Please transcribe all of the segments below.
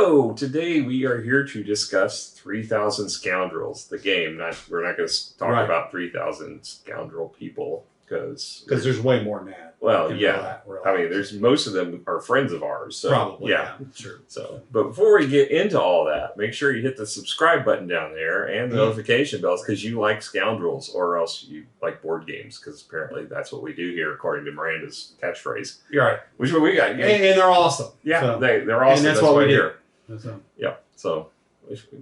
So today we are here to discuss 3,000 Scoundrels, the game. We're not going to talk about 3,000 scoundrel people because there's way more than that. Well, yeah. I mean, there's most of them are friends of ours. So, probably, yeah, sure. So, but before we get into all that, make sure you hit the subscribe button down there and the notification bells because you like Scoundrels, or else you like board games, because apparently that's what we do here, according to Miranda's catchphrase. You're right. Which is what we got. And they're awesome. Yeah, so, they're awesome. And that's what we do. Yeah. So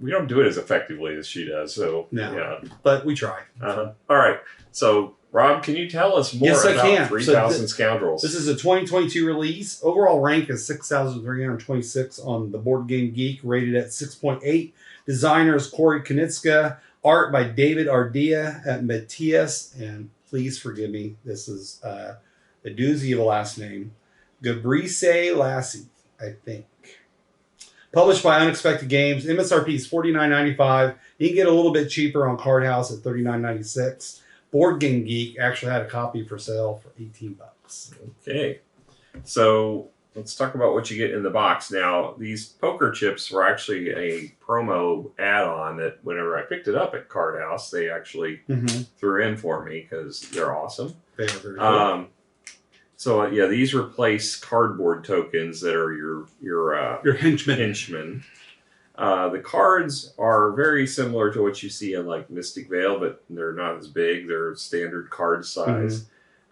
we don't do it as effectively as she does. So no, yeah, but we try. All right. So Rob, can you tell us more about 3,000 Scoundrels? This is a 2022 release. Overall rank is 6,326 on the Board Game Geek, rated at 6.8. Designer is Corey Konieczka. Art by David Ardea at Matthias. And please forgive me, this is a doozy of a last name. Gabrice Lassie, I think. Published by Unexpected Games. MSRP is $49.95. You can get a little bit cheaper on Card House at $39.96. Board Game Geek actually had a copy for sale for $18. Okay. So let's talk about what you get in the box. Now, these poker chips were actually a promo add-on that whenever I picked it up at Card House, they actually threw in for me because they're awesome. They are very cool. So yeah, these replace cardboard tokens that are your henchmen. The cards are very similar to what you see in like Mystic Vale, but they're not as big. They're standard card size,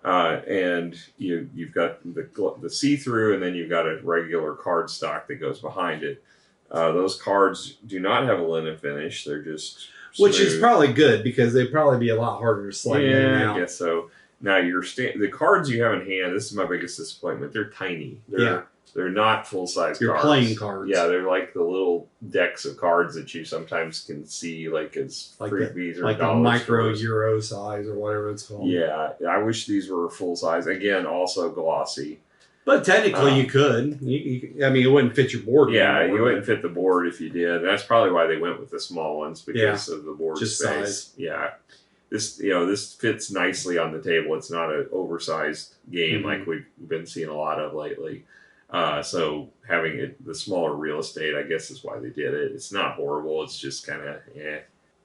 and you've got the see-through, and then you've got a regular card stock that goes behind it. Those cards do not have a linen finish; they're just which is probably good because they'd probably be a lot harder to slide in and out. I guess so. Now, the cards you have in hand, this is my biggest disappointment. They're tiny. They're not full-size cards. You're playing cards. Yeah, they're like the little decks of cards that you sometimes can see like as freebies or like the micro Euro size or whatever it's called. Yeah, I wish these were full-size. Again, also glossy. But technically you could. I mean, it wouldn't fit your board. Yeah, you wouldn't fit the board if you did. That's probably why they went with the small ones because of the board just space. Size. Yeah. This fits nicely on the table. It's not an oversized game like we've been seeing a lot of lately. So having the smaller real estate, I guess, is why they did it. It's not horrible. It's just kind of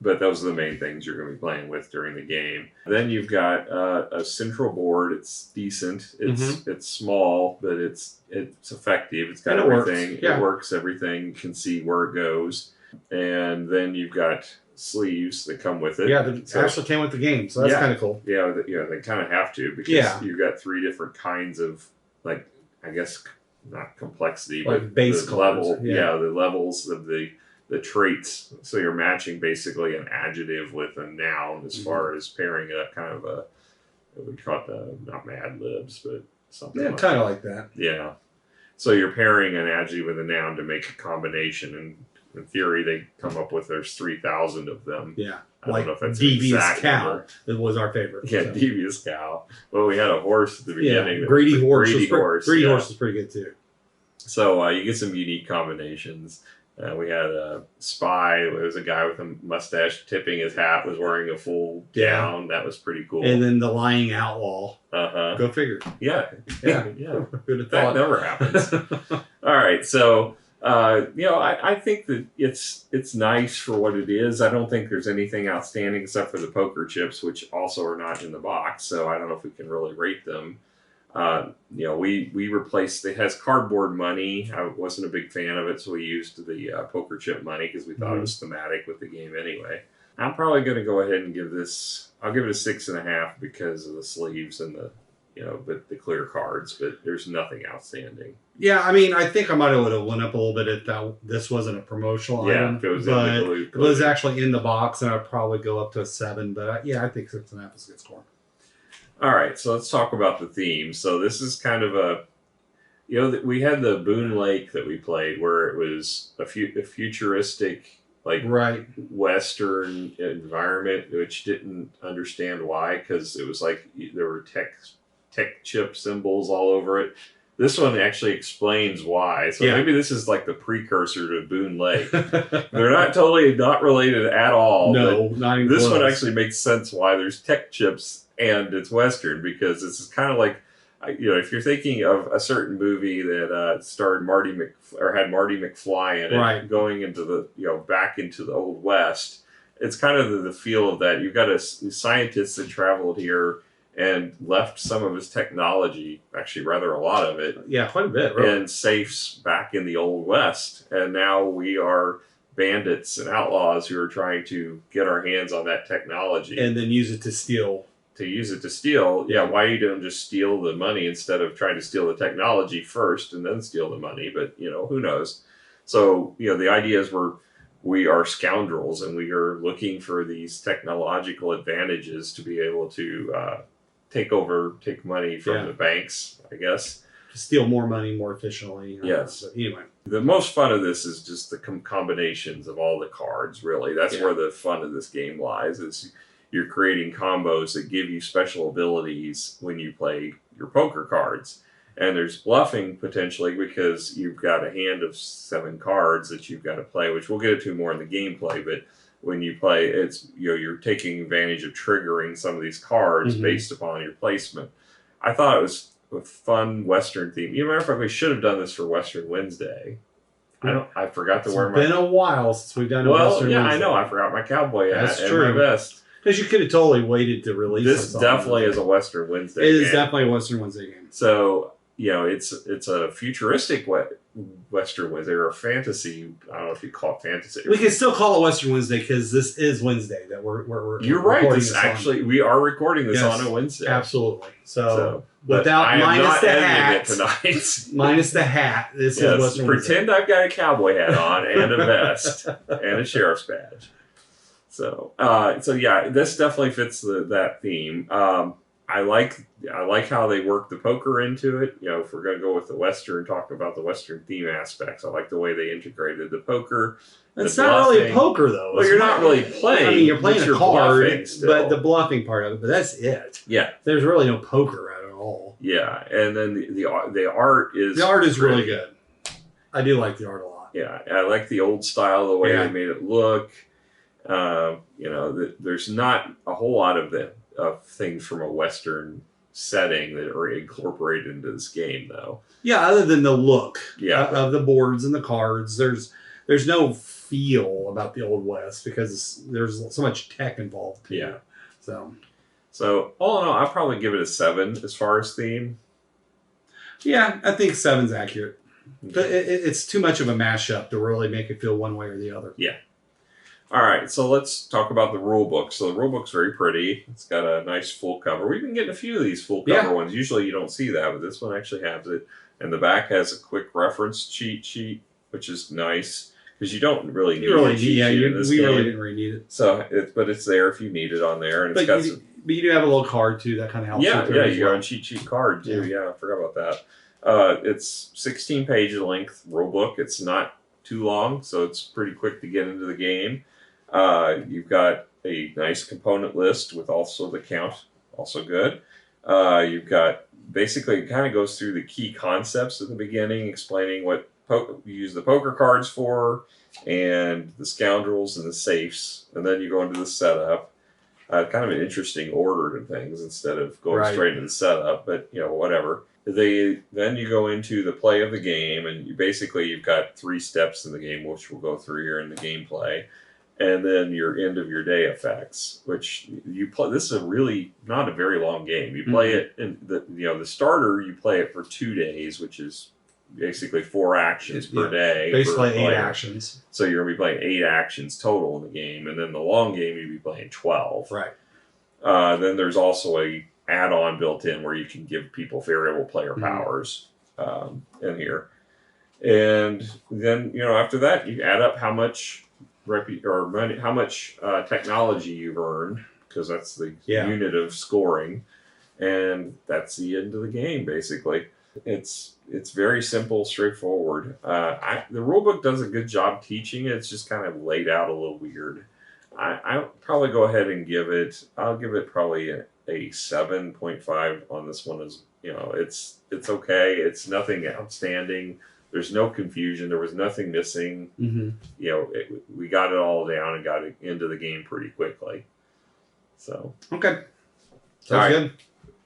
But those are the main things you're going to be playing with during the game. Then you've got a central board. It's decent. It's small, but it's effective. It's got everything. It works everything. You can see where it goes. And then you've got sleeves that come with it. Yeah, actually came with the game, so that's kind of cool. Yeah, they kind of have to because you've got 3 different kinds of, like, I guess, not complexity, like but base the level. Yeah, the levels of the traits. So you're matching basically an adjective with a noun as far as pairing up kind of a, we call it not Mad Libs, but something. Yeah, kind of like that. Yeah. So you're pairing an adjective with a noun to make a combination, and in theory, they come up with there's 3,000 of them. Yeah, I don't know if that's Devious Cow. That was our favorite. Yeah, Devious Cow. Well, we had a horse at the beginning. Yeah, Greedy Horse. Greedy Horse was pretty good too. So you get some unique combinations. We had a spy. There was a guy with a mustache tipping his hat, was wearing a full gown. That was pretty cool. And then the lying outlaw. Go figure. Yeah. Yeah. Who'd have thought? That never happens. All right. So, I think that it's nice for what it is. I don't think there's anything outstanding except for the poker chips, which also are not in the box. So I don't know if we can really rate them. We replaced, it has cardboard money. I wasn't a big fan of it, so we used the poker chip money because we thought it was thematic with the game anyway. I'm probably going to go ahead and I'll give it a 6.5 because of the sleeves and but the clear cards, but there's nothing outstanding. Yeah, I mean, I think I might have went up a little bit if this wasn't a promotional item. If it was if it was actually in the box, then I'd probably go up to a 7. But I think 6.5 is a good score. All right, so let's talk about the theme. So this is kind of we had the Boone Lake that we played where it was a futuristic, like Western environment, which didn't understand why, because it was like there were tech chip symbols all over it. This one actually explains why. So maybe this is like the precursor to Boone Lake. They're not related at all. No, not even this close. one actually makes sense why there's tech chips and it's Western, because this is kind of like, if you're thinking of a certain movie that starred had Marty McFly in it, Right. going into the back into the Old West, it's kind of the feel of that. You've got a scientist that traveled here and left some of his technology, actually rather a lot of it, quite a bit, really. and safes back in the Old West, and now we are bandits and outlaws who are trying to get our hands on that technology and then use it to steal. Why you don't just steal the money instead of trying to steal the technology first and then steal the money? But who knows? So the idea is we are scoundrels and we are looking for these technological advantages to be able to take money from the banks, I guess. To steal more money more efficiently. Yes. So anyway. The most fun of this is just the combinations of all the cards, really. That's where the fun of this game lies. You're creating combos that give you special abilities when you play your poker cards. And there's bluffing potentially because you've got a hand of 7 cards that you've got to play, which we'll get into more in the gameplay. But when you play, it's you're taking advantage of triggering some of these cards based upon your placement. I thought it was a fun Western theme. Matter of fact, we should have done this for Western Wednesday. I forgot to wear my... It's been a while since we've done a Western Wednesday. I know. I forgot my cowboy hat. That's and true. my vest. Because you could have totally waited to release this. Definitely is a Western Wednesday game. It is definitely a Western Wednesday game. So, it's a futuristic Western Wednesday or a fantasy. I don't know if you call it fantasy. We can still call it Western Wednesday because this is Wednesday that we're You're right. We are recording this on a Wednesday. Absolutely. So without minus the hat tonight. Minus the hat. This is Western Pretend Wednesday. I've got a cowboy hat on and a vest and a sheriff's badge. So this definitely fits that theme. I like how they work the poker into it. If we're going to go with the Western, talk about the Western theme aspects. I like the way they integrated the poker. It's not really poker, though. Well, you're not really playing. I mean, you're playing a card, but the bluffing part of it. But that's it. Yeah. There's really no poker at all. Yeah, and then the art is... The art is really good. I do like the art a lot. Yeah, I like the old style, the way they made it look. There's not a whole lot of things from a Western setting that are incorporated into this game, though. Yeah, other than the look of the boards and the cards, there's no feel about the Old West because there's so much tech involved. Yeah. So all in all, I'll probably give it a 7 as far as theme. Yeah, I think 7's accurate. But it's too much of a mashup to really make it feel one way or the other. Yeah. All right, so let's talk about the rule book. So the rule book's very pretty. It's got a nice full cover. We've been getting a few of these full cover ones. Usually you don't see that, but this one actually has it. And the back has a quick reference cheat sheet, which is nice because you don't really need a cheat sheet in this game. We really didn't really need it. But it's there if you need it on there, and but you do have a little card too that kind of helps. Yeah, you got a cheat sheet card too. Yeah, I forgot about that. It's 16 page length rule book. It's not too long, so it's pretty quick to get into the game. You've got a nice component list with also the count, also good. You've got basically it kind of goes through the key concepts at the beginning, explaining what you use the poker cards for, and the scoundrels and the safes, and then you go into the setup. Kind of an interesting order to things instead of going straight into the setup, but whatever. Then you go into the play of the game, and you've got 3 steps in the game, which we'll go through here in the gameplay. And then your end of your day effects, which you play. This is a really not a very long game. You play it in the starter. You play it for 2 days, which is basically 4 actions per day. Basically 8 actions. So you're gonna be playing 8 actions total in the game, and then the long game you'd be playing 12. Right. Then there's also a add-on built in where you can give people variable player powers in here, and then after that you add up how much money, how much technology you've earned, because that's the unit of scoring, and that's the end of the game. Basically, it's very simple, straightforward. The rulebook does a good job teaching it. It's just kind of laid out a little weird. I'll probably go ahead and I'll give it probably a 7.5 on this one. It's okay. It's nothing outstanding. There's no confusion. There was nothing missing. We got it all down and got it into the game pretty quickly. So okay, sounds good.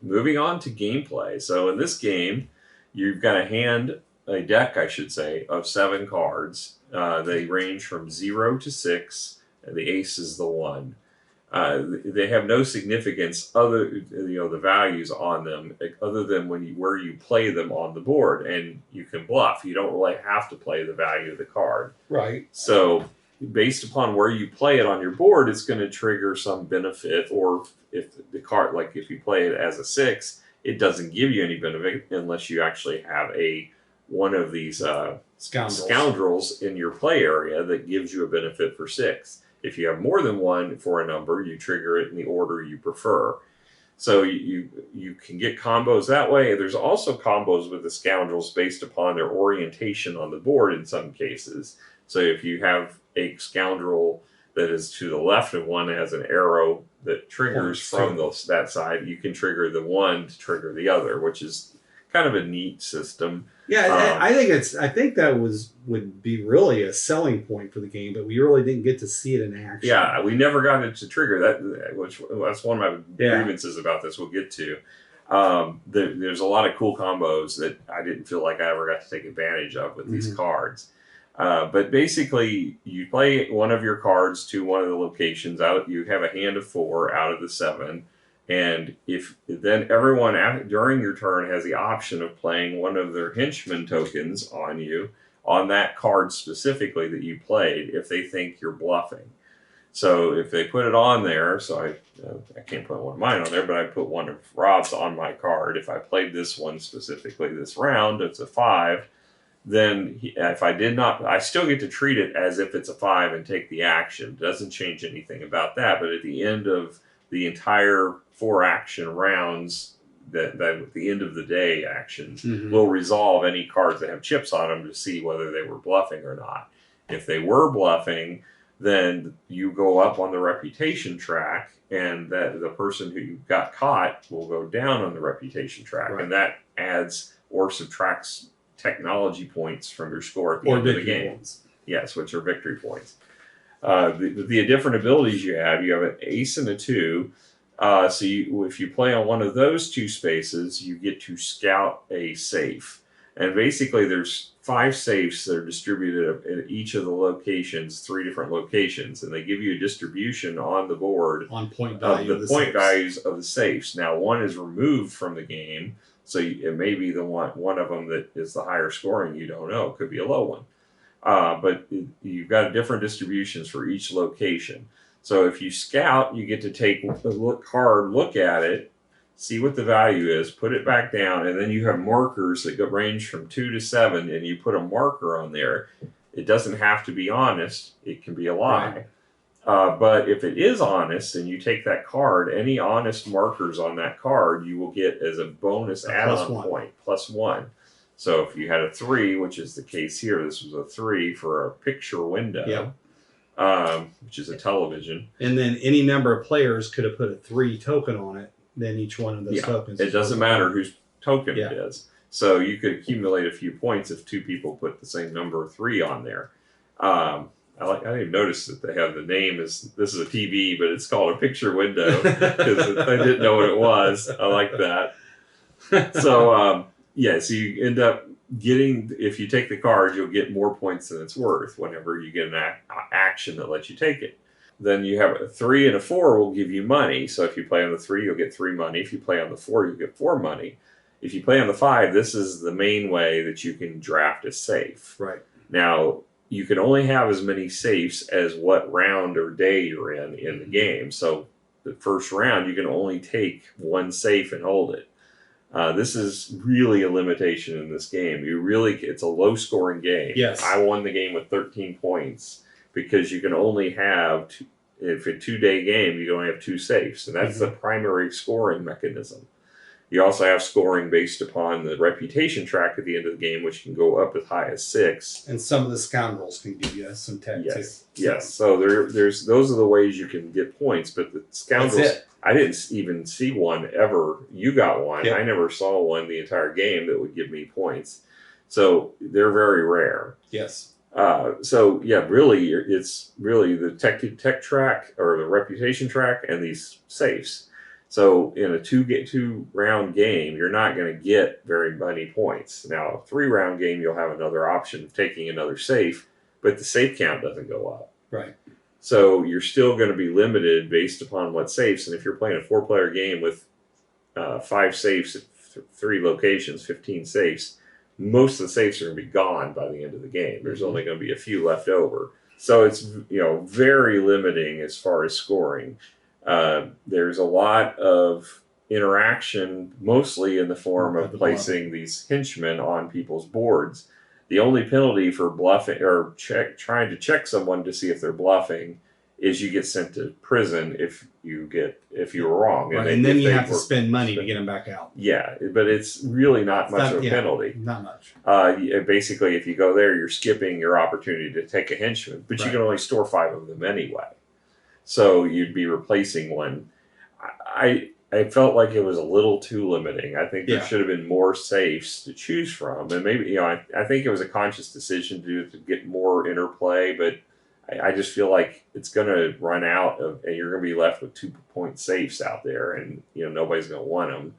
moving on to gameplay. So in this game, you've got a deck, I should say, of 7 cards. They range from 0 to 6, and the ace is the 1. They have no significance the values on them, other than where you play them on the board, and you can bluff. You don't really have to play the value of the card. Right. So based upon where you play it on your board, it's going to trigger some benefit, or if the card, like if you play it as a 6, it doesn't give you any benefit unless you actually have one of these scoundrels in your play area that gives you a benefit for 6. If you have more than one for a number, you trigger it in the order you prefer. So you can get combos that way. There's also combos with the scoundrels based upon their orientation on the board in some cases. So if you have a scoundrel that is to the left of one that has an arrow that triggers from that side, you can trigger the one to trigger the other, which is kind of a neat system. Yeah, I think that would be really a selling point for the game, but we really didn't get to see it in action. Yeah, we never got it to trigger that, which that's one of my grievances about this. We'll get to. There's a lot of cool combos that I didn't feel like I ever got to take advantage of with these cards. But basically, you play one of your cards to one of the locations. You have a hand of 4 out of the 7. And then everyone during your turn has the option of playing one of their henchman tokens on you, on that card specifically that you played, if they think you're bluffing. So if they put it on there, so I can't put one of mine on there, but I put one of Rob's on my card. If I played this one specifically this round, it's a 5. Then if I did not, I still get to treat it as if it's a 5 and take the action. It doesn't change anything about that. But at the end of the entire 4 action rounds, that at the end of the day actions will resolve any cards that have chips on them to see whether they were bluffing or not. If they were bluffing, then you go up on the reputation track, and that the person who got caught will go down on the reputation track, and that adds or subtracts technology points from your score at the end of the game. Points. Yes, which are victory points. The different abilities you have an ace and a 2. So if you play on one of those 2 spaces, you get to scout a safe. And basically there's 5 safes that are distributed at each of the locations, 3 different locations, and they give you a distribution on the board on point value of the point values of the safes. Now one is removed from the game, so it may be the one of them that is the higher scoring. You don't know; it could be a low one. But you've got different distributions for each location. So if you scout, you get to take a look at it, see what the value is, put it back down, and then you have markers that range from 2 to 7, and you put a marker on there. It doesn't have to be honest. It can be a lie. But if it is honest and you take that card, any honest markers on that card, you will get as a bonus add-on point, +1. So if you had a 3, which is the case here, this was a 3 for a picture window, which is a television. And then any number of players could have put a 3 token on it, then each one of those tokens. It doesn't matter whose token it is. So you could accumulate a few points if 2 people put the same number 3 on there. I didn't notice that they have the name this is a TV, but it's called a picture window because I didn't know what it was. I like that. So, so you end up getting, if you take the card, you'll get more points than it's worth whenever you get an action that lets you take it. Then you have a 3 and a 4 will give you money. So if you play on the 3, you'll get 3 money. If you play on the 4, you'll get 4 money. If you play on the 5, this is the main way that you can draft a safe. Right. Now, you can only have as many safes as what round or day you're in the game. So the first round, you can only take 1 safe and hold it. This is really a limitation in this game. It's a low-scoring game. Yes. I won the game with 13 points because you can only have, if a 2-day game, you can only have 2 safes. And that's the primary scoring mechanism. You also have scoring based upon the reputation track at the end of the game, which can go up as high as 6. And some of the scoundrels can give you some tech too. Yes. So there's those are the ways you can get points. But the scoundrels, I didn't even see one ever. You got one. Yep. I never saw one the entire game that would give me points. So they're very rare. Yes. Really, it's really the tech track or the reputation track and these safes. So in a two round game, you're not going to get very many points. Now, a 3-round game, you'll have another option of taking another safe, but the safe count doesn't go up. Right. So you're still going to be limited based upon what safes. And if you're playing a 4-player game with 5 safes at 3 locations, 15 safes, most of the safes are going to be gone by the end of the game. There's only going to be a few left over. So it's very limiting as far as scoring. There's a lot of interaction, mostly in the form of placing these henchmen on people's boards. The only penalty for bluffing or trying to check someone to see if they're bluffing is you get sent to prison if you were wrong. Right. And then you have to spend money to get them back out. Yeah, but it's really not much of a penalty. Not much. Basically, if you go there, you're skipping your opportunity to take a henchman, but you can only store 5 of them anyway. So you'd be replacing one. I felt like it was a little too limiting. I think there should have been more safes to choose from, and maybe I think it was a conscious decision to get more interplay, but I just feel like it's going to run out and you're going to be left with 2-point safes out there, and nobody's going to want them.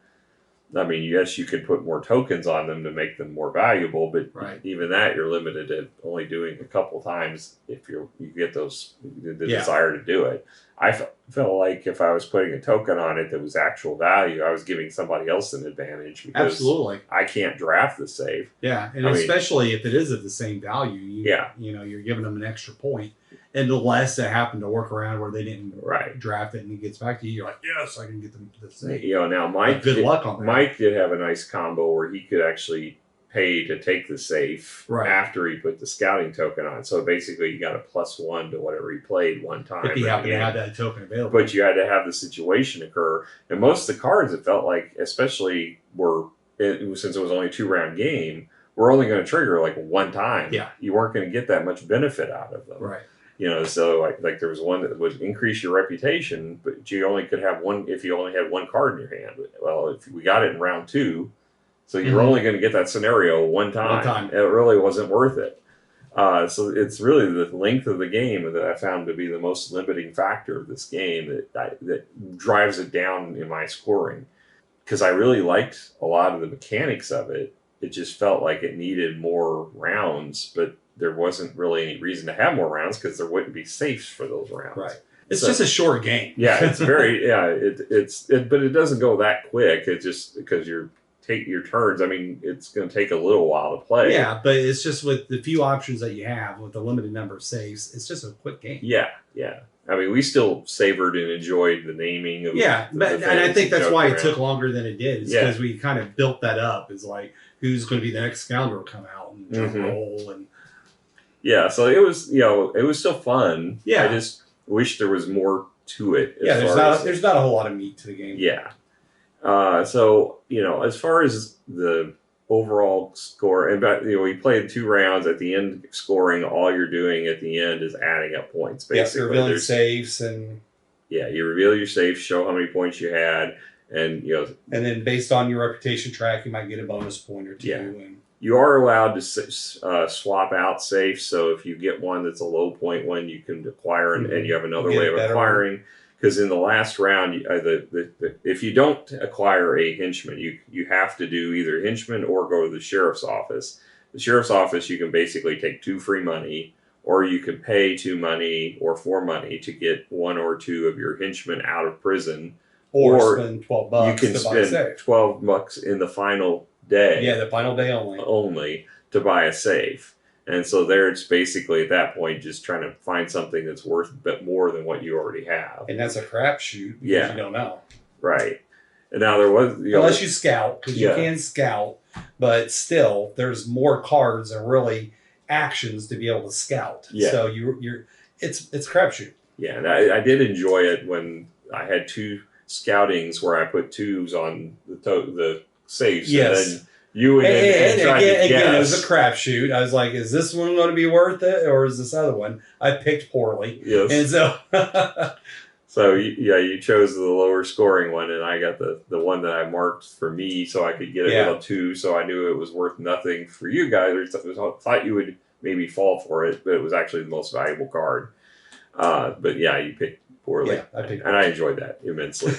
I mean, yes, you could put more tokens on them to make them more valuable, but even that you're limited to only doing a couple times if you get the desire to do it. I felt like if I was putting a token on it that was actual value, I was giving somebody else an advantage because absolutely I can't draft the save. Yeah, and especially if it is of the same value, you're giving them an extra point. Unless they happen to work around where they didn't draft it and it gets back to you, you're like, yes, I can get them the save. Now Mike, good luck on that. Mike did have a nice combo where he could actually pay to take the safe after he put the scouting token on. So basically, you got a +1 to whatever he played one time. If he happened to have that token available. But you had to have the situation occur. And most of the cards, it felt like, especially since it was only a 2-round game, were only going to trigger like one time. Yeah. You weren't going to get that much benefit out of them. Right. So like there was one that would increase your reputation, but you only could have one if you only had one card in your hand. Well, if we got it in round 2, so you're only going to get that scenario one time. It really wasn't worth it. So it's really the length of the game that I found to be the most limiting factor of this game that drives it down in my scoring. Because I really liked a lot of the mechanics of it. It just felt like it needed more rounds, but there wasn't really any reason to have more rounds because there wouldn't be safes for those rounds. Right. It's just a short game. Yeah, it's very but it doesn't go that quick. It's just because you take your turns. I mean, it's going to take a little while to play. Yeah, but it's just with the few options that you have with the limited number of saves, it's just a quick game. Yeah. I mean, we still savored and enjoyed the naming of and I think that's why it took longer than it did. It's because we kind of built that up. It's like, who's going to be the next Scoundrel come out and drum roll and so it was still fun. Yeah. I just wish there was more to it. There's not a whole lot of meat to the game. Yeah. So as far as the overall score, and we played 2 rounds. At the end, scoring, all you're doing at the end is adding up points. Basically, you're revealing saves and you reveal your saves, show how many points you had, and and then based on your reputation track, you might get a bonus point or 2. Yeah. And you are allowed to swap out safes. So if you get one that's a low point one, you can acquire, and you have another way of acquiring. Because in the last round, if you don't acquire a henchman, you have to do either henchman or go to the sheriff's office. The sheriff's office, you can basically take 2 free money, or you can pay 2 money or 4 money to get 1 or 2 of your henchmen out of prison. Or spend $12 you can to buy a spend safe. $12 in the final day. Yeah, the final day only. Only to buy a safe. And so there it's basically at that point just trying to find something that's worth a bit more than what you already have. And that's a crapshoot because you don't know. Right. And now there was... Unless you scout, because you can scout, but still there's more cards and really actions to be able to scout. Yeah. So it's crapshoot. Yeah, and I did enjoy it when I had 2 scoutings where I put 2s on the saves. Yes. And then you and again, it was a crapshoot. I was like, is this one going to be worth it, or is this other one? I picked poorly. Yes. And so... So, you chose the lower scoring one, and I got the one that I marked for me so I could get it with a 2, so I knew it was worth nothing for you guys. I thought you would maybe fall for it, but it was actually the most valuable card. But you picked poorly. Yeah, I picked and I enjoyed that immensely.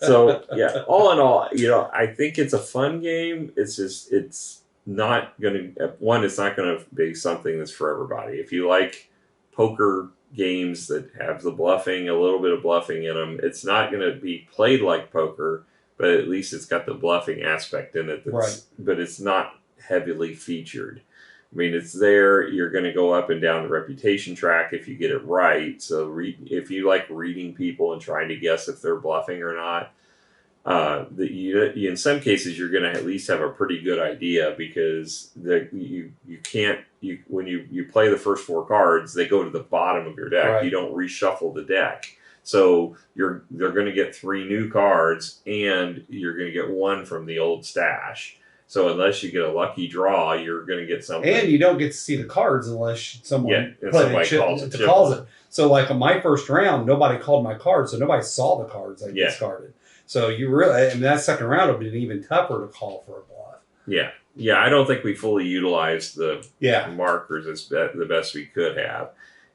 So yeah, all in all, I think it's a fun game. It's not going to it's not going to be something that's for everybody. If you like poker games that have the bluffing, a little bit of bluffing in them, it's not going to be played like poker, but at least it's got the bluffing aspect in it. Right. But it's not heavily featured. I mean, it's there. You're going to go up and down the reputation track if you get it right. So if you like reading people and trying to guess if they're bluffing or not, in some cases you're going to at least have a pretty good idea, because you can't when you play the first 4 cards, they go to the bottom of your deck. Right. You don't reshuffle the deck. So they're going to get 3 new cards, and you're going to get 1 from the old stash. So unless you get a lucky draw, you're going to get something. And you don't get to see the cards unless someone calls it. So like on my first round, nobody called my cards, so nobody saw the cards I discarded. So that second round would have been even tougher to call for a bluff. Yeah. Yeah, I don't think we fully utilized the markers the best we could have.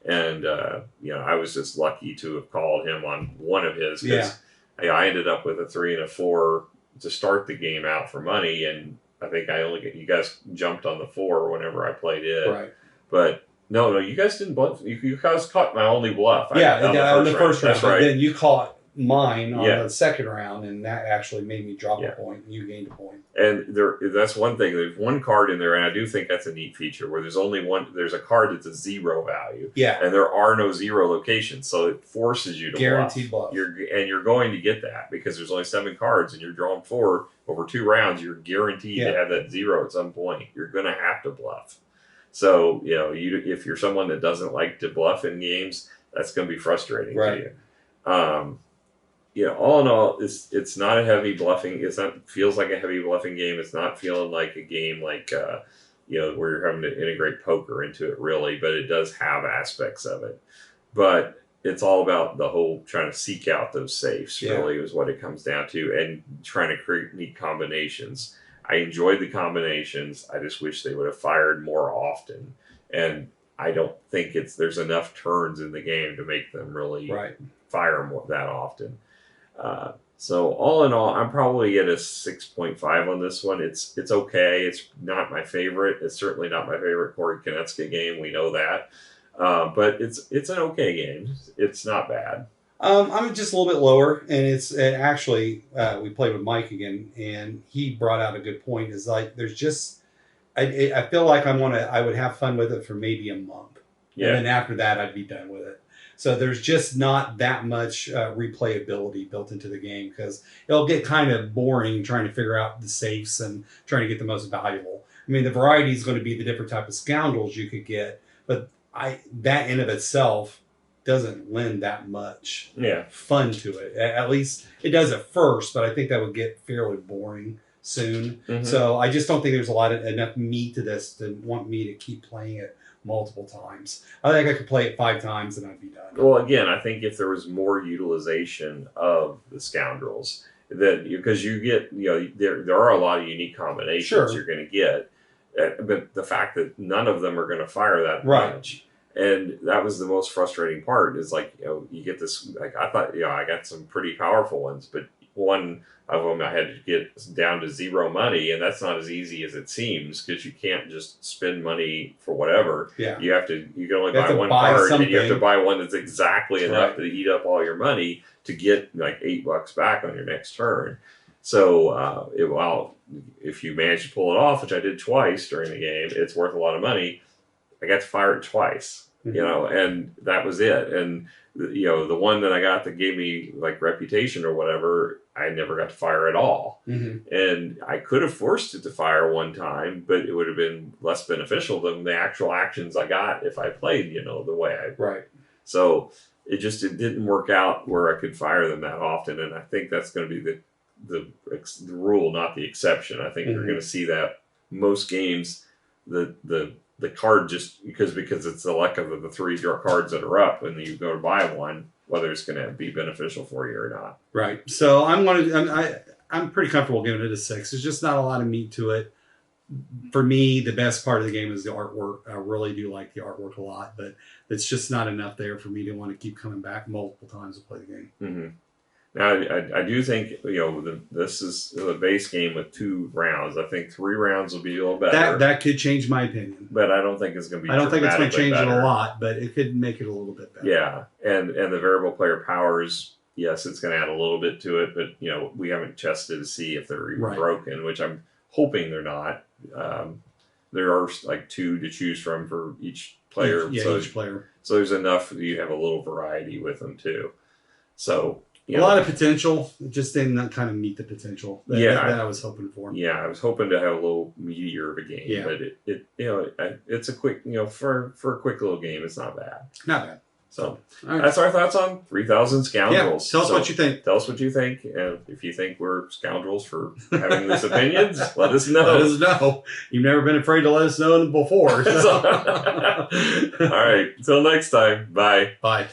And, I was just lucky to have called him on one of his, because I ended up with a 3 and a 4 to start the game out for money, and I think you guys jumped on the 4 whenever I played it. Right. But no, you guys didn't bluff. You guys caught my only bluff. On the first round. That's right. Then you caught mine on the second round, and that actually made me drop a point, and you gained a point. And that's one thing. There's one card in there, and I do think that's a neat feature, where there's only one. There's a card that's a 0 value. Yeah. And there are no 0 locations, so it forces you to guaranteed bluff. You're going to get that, because there's only 7 cards, and you're drawing 4 over 2 rounds. You're guaranteed to have that 0 at some point. You're going to have to bluff. So if you're someone that doesn't like to bluff in games, that's going to be frustrating to you. All in all, it's not a heavy bluffing. Feels like a heavy bluffing game. It's not feeling like a game like where you're having to integrate poker into it, really. But it does have aspects of it. But it's all about the whole trying to seek out those safes. Really, is what it comes down to, and trying to create neat combinations. I enjoyed the combinations. I just wish they would have fired more often. And I don't think there's enough turns in the game to make them really fire that often. So all in all, I'm probably at a 6.5 on this one. It's okay. It's not my favorite. It's certainly not my favorite Corey Konieczka game. We know that. But it's an okay game. It's not bad. I'm just a little bit lower, and actually we played with Mike again, and he brought out a good point. Is like there's just I feel like I would have fun with it for maybe a month, and then after that I'd be done with it. So there's just not that much replayability built into the game, because it'll get kind of boring trying to figure out the safes and trying to get the most valuable. I mean, the variety is going to be the different type of scoundrels you could get, but that in of itself doesn't lend that much fun to it. At least it does at first, but I think that would get fairly boring soon. Mm-hmm. So I just don't think there's enough meat to this to want me to keep playing it multiple times. I think I could play it 5 times and I'd be done. Well, again, I think if there was more utilization of the Scoundrels, because you get, there are a lot of unique combinations you're going to get, but the fact that none of them are going to fire that much. And that was the most frustrating part, is like, you get this, like, I thought, I got some pretty powerful ones, but one of them I had to get down to 0 money, and that's not as easy as it seems, because you can't just spend money for whatever. Yeah. You can only buy one card, and you have to buy one that's exactly enough to eat up all your money to get like $8 back on your next turn. So, if you manage to pull it off, which I did twice during the game, it's worth a lot of money. I got to fire it twice. And that was it. And, the one that I got that gave me like reputation or whatever, I never got to fire at all. Mm-hmm. And I could have forced it to fire one time, but it would have been less beneficial than the actual actions I got if I played, the way I. Right. So it didn't work out where I could fire them that often. And I think that's going to be the rule, not the exception. I think you're going to see that most games, the card just because it's the luck of the 3 cards that are up, and you go to buy one, whether it's going to be beneficial for you or not. Right. So I'm pretty comfortable giving it a 6. There's just not a lot of meat to it. for me, the best part of the game is the artwork. I really do like the artwork a lot, but it's just not enough there for me to want to keep coming back multiple times to play the game. Mm-hmm. Now, I do think, this is the base game with 2 rounds. I think 3 rounds will be a little better. That could change my opinion. But I don't think it's going to be I don't think it's going to change better. it a lot, but it could make it a little bit better. Yeah, and the variable player powers, yes, it's going to add a little bit to it, but, we haven't tested to see if they're even broken, which I'm hoping they're not. There are like 2 to choose from for each player. Each player. So there's enough that you have a little variety with them, too. So... a lot of potential, just didn't kind of meet the potential that I was hoping for. Yeah, I was hoping to have a little meatier of a game, but it's a quick, for a quick little game, it's not bad. Not bad. So that's our thoughts on 3000 Scoundrels. Yeah, tell us what you think. Tell us what you think, and if you think we're scoundrels for having these opinions, let us know. Let us know. You've never been afraid to let us know before. So. All right, until next time. Bye. Bye.